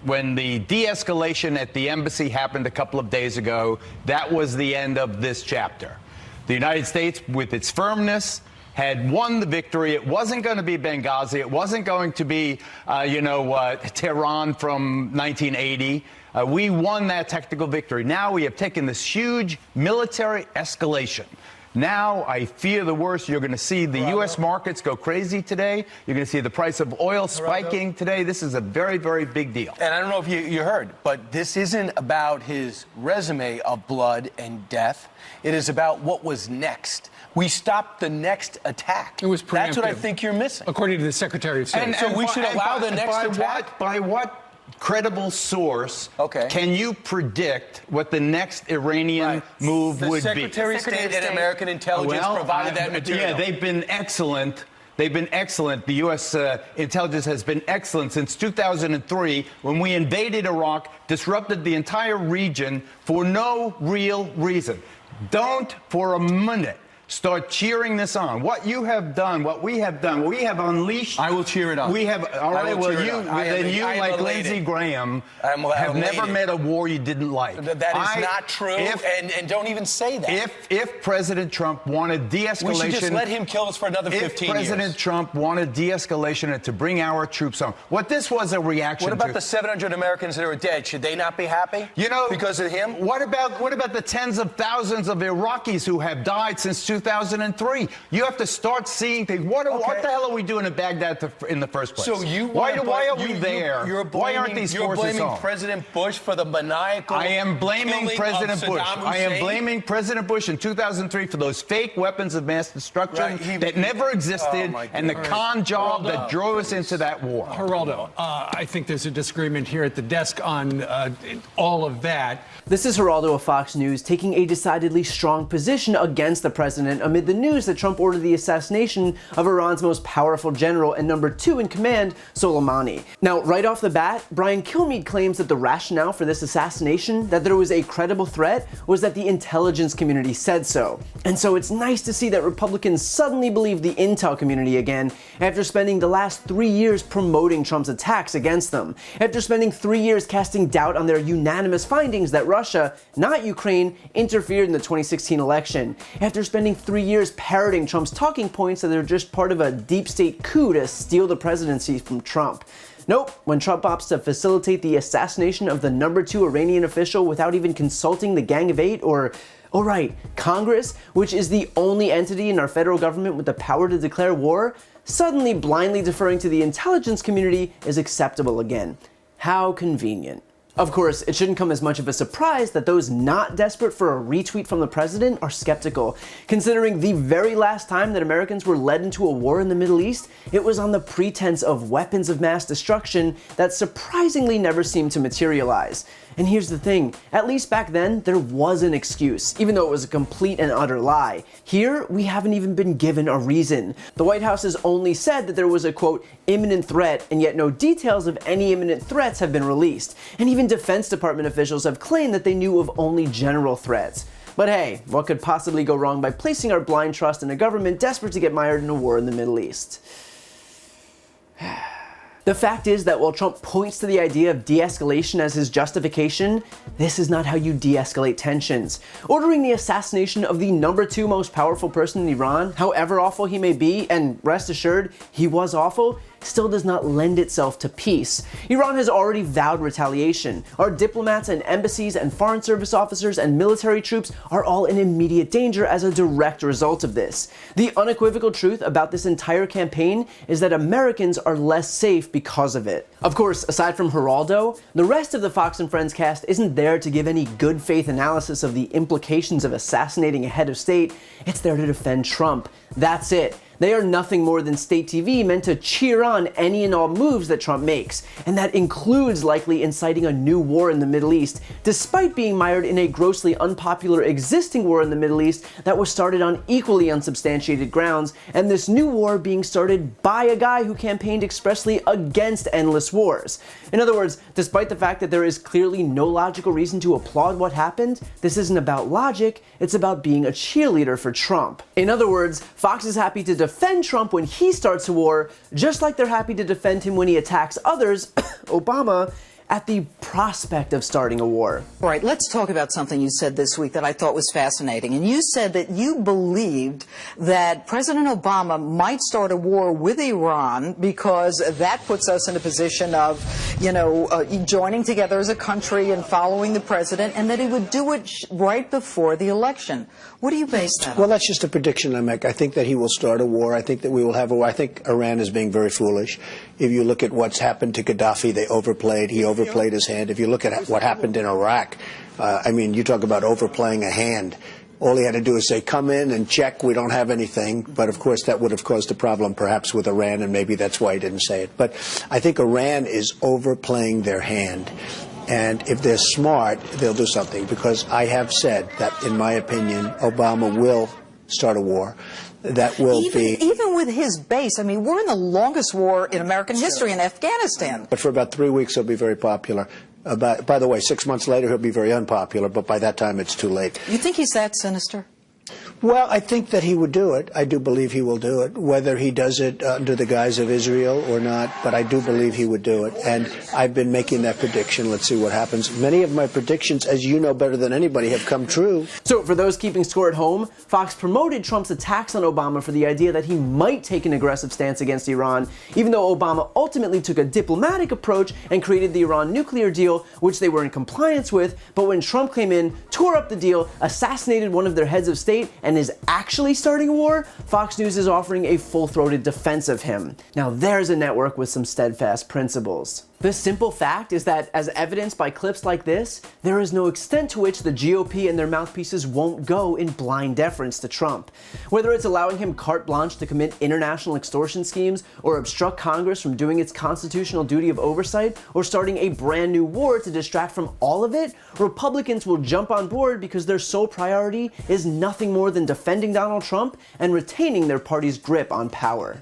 when the de-escalation at the embassy happened a couple of days ago, that was the end of this chapter. The United States, with its firmness, had won the victory. It wasn't going to be Benghazi. It wasn't going to be, Tehran from 1980. We won that tactical victory. Now we have taken this huge military escalation. Now I fear the worst. You're going to see the U.S. markets go crazy today. You're going to see the price of oil spiking today. This is a very, very big deal. And I don't know if you heard, but this isn't about his resume of blood and death. It is about what was next. We stopped the next attack. It was preemptive. That's what I think you're missing. According to the Secretary of State. And so we should allow the next attack? By what credible source can you predict what the next Iranian move would be? The Secretary of State and American intelligence provided that material. Yeah, they've been excellent. They've been excellent. The U.S. intelligence has been excellent since 2003 when we invaded Iraq, disrupted the entire region for no real reason. Don't for a minute start cheering this on. What you have done, what we have done, we have unleashed. I will cheer it on. We have. All right. Well, you like Lindsey Graham, have never met a war you didn't like. That is not true. And don't even say that. If President Trump wanted de-escalation, we should just let him kill us for another 15 years. If President Trump wanted de-escalation and to bring our troops home, what this was a reaction to. What about the 700 Americans that are dead? Should they not be happy? Because of him. What about the tens of thousands of Iraqis who have died since 2003? You have to start seeing things. What the hell are we doing in Baghdad in the first place? So why are we there? Why aren't these forces You're blaming home? President Bush for the maniacal. I am blaming President Bush. I am blaming President Bush in 2003 for those fake weapons of mass destruction that never existed and the con job that drove us into that war. Geraldo, I think there's a disagreement here at the desk on all of that. This is Geraldo of Fox News taking a decidedly strong position against the president amid the news that Trump ordered the assassination of Iran's most powerful general and number 2 in command, Soleimani. Now, right off the bat, Brian Kilmeade claims that the rationale for this assassination, that there was a credible threat, was that the intelligence community said so. And so it's nice to see that Republicans suddenly believe the intel community again after spending the last 3 years promoting Trump's attacks against them, after spending 3 years casting doubt on their unanimous findings that Russia, not Ukraine, interfered in the 2016 election, after spending 3 years parroting Trump's talking points that they're just part of a deep state coup to steal the presidency from Trump. Nope, when Trump opts to facilitate the assassination of the number 2 Iranian official without even consulting the Gang of Eight or, oh right, Congress, which is the only entity in our federal government with the power to declare war, suddenly blindly deferring to the intelligence community is acceptable again. How convenient. Of course, it shouldn't come as much of a surprise that those not desperate for a retweet from the president are skeptical, considering the very last time that Americans were led into a war in the Middle East, it was on the pretense of weapons of mass destruction that surprisingly never seemed to materialize. And here's the thing, at least back then, there was an excuse, even though it was a complete and utter lie. Here, we haven't even been given a reason. The White House has only said that there was a, quote, imminent threat, and yet no details of any imminent threats have been released. And even Defense Department officials have claimed that they knew of only general threats. But hey, what could possibly go wrong by placing our blind trust in a government desperate to get mired in a war in the Middle East? The fact is that while Trump points to the idea of de-escalation as his justification, this is not how you de-escalate tensions. Ordering the assassination of the number 2 most powerful person in Iran, however awful he may be, and rest assured, he was awful, still does not lend itself to peace. Iran has already vowed retaliation. Our diplomats and embassies and foreign service officers and military troops are all in immediate danger as a direct result of this. The unequivocal truth about this entire campaign is that Americans are less safe because of it. Of course, aside from Geraldo, the rest of the Fox and Friends cast isn't there to give any good faith analysis of the implications of assassinating a head of state. It's there to defend Trump. That's it. They are nothing more than state TV meant to cheer on any and all moves that Trump makes, and that includes likely inciting a new war in the Middle East, despite being mired in a grossly unpopular existing war in the Middle East that was started on equally unsubstantiated grounds, and this new war being started by a guy who campaigned expressly against endless wars. In other words, despite the fact that there is clearly no logical reason to applaud what happened, this isn't about logic, it's about being a cheerleader for Trump. In other words, Fox is happy to defend Trump when he starts a war, just like they're happy to defend him when he attacks others, Obama, at the prospect of starting a war. All right, let's talk about something you said this week that I thought was fascinating. And you said that you believed that President Obama might start a war with Iran because that puts us in a position of, joining together as a country and following the president, and that he would do it right before the election. What do you base that on? Well, that's just a prediction I make. I think that he will start a war. I think that we will have a war. I think Iran is being very foolish. If you look at what's happened to Gaddafi, they overplayed. He overplayed his hand. If you look at what happened in Iraq, you talk about overplaying a hand. All he had to do is say, come in and check, we don't have anything. But, of course, that would have caused a problem perhaps with Iran, and maybe that's why he didn't say it. But I think Iran is overplaying their hand. And if they're smart, they'll do something. Because I have said that, in my opinion, Obama will start a war. That will even with his base. I mean, we're in the longest war in American history in Afghanistan. But for about 3 weeks, he'll be very popular. By the way, 6 months later, he'll be very unpopular, but by that time, it's too late. You think he's that sinister? Well, I think that he would do it. I do believe he will do it, whether he does it under the guise of Israel or not, but I do believe he would do it. And I've been making that prediction. Let's see what happens. Many of my predictions, as you know better than anybody, have come true. So for those keeping score at home, Fox promoted Trump's attacks on Obama for the idea that he might take an aggressive stance against Iran, even though Obama ultimately took a diplomatic approach and created the Iran nuclear deal, which they were in compliance with. But when Trump came in, tore up the deal, assassinated one of their heads of state, and is actually starting a war, Fox News is offering a full-throated defense of him. Now there's a network with some steadfast principles. The simple fact is that, as evidenced by clips like this, there is no extent to which the GOP and their mouthpieces won't go in blind deference to Trump. Whether it's allowing him carte blanche to commit international extortion schemes, or obstruct Congress from doing its constitutional duty of oversight, or starting a brand new war to distract from all of it, Republicans will jump on board because their sole priority is nothing more than defending Donald Trump and retaining their party's grip on power.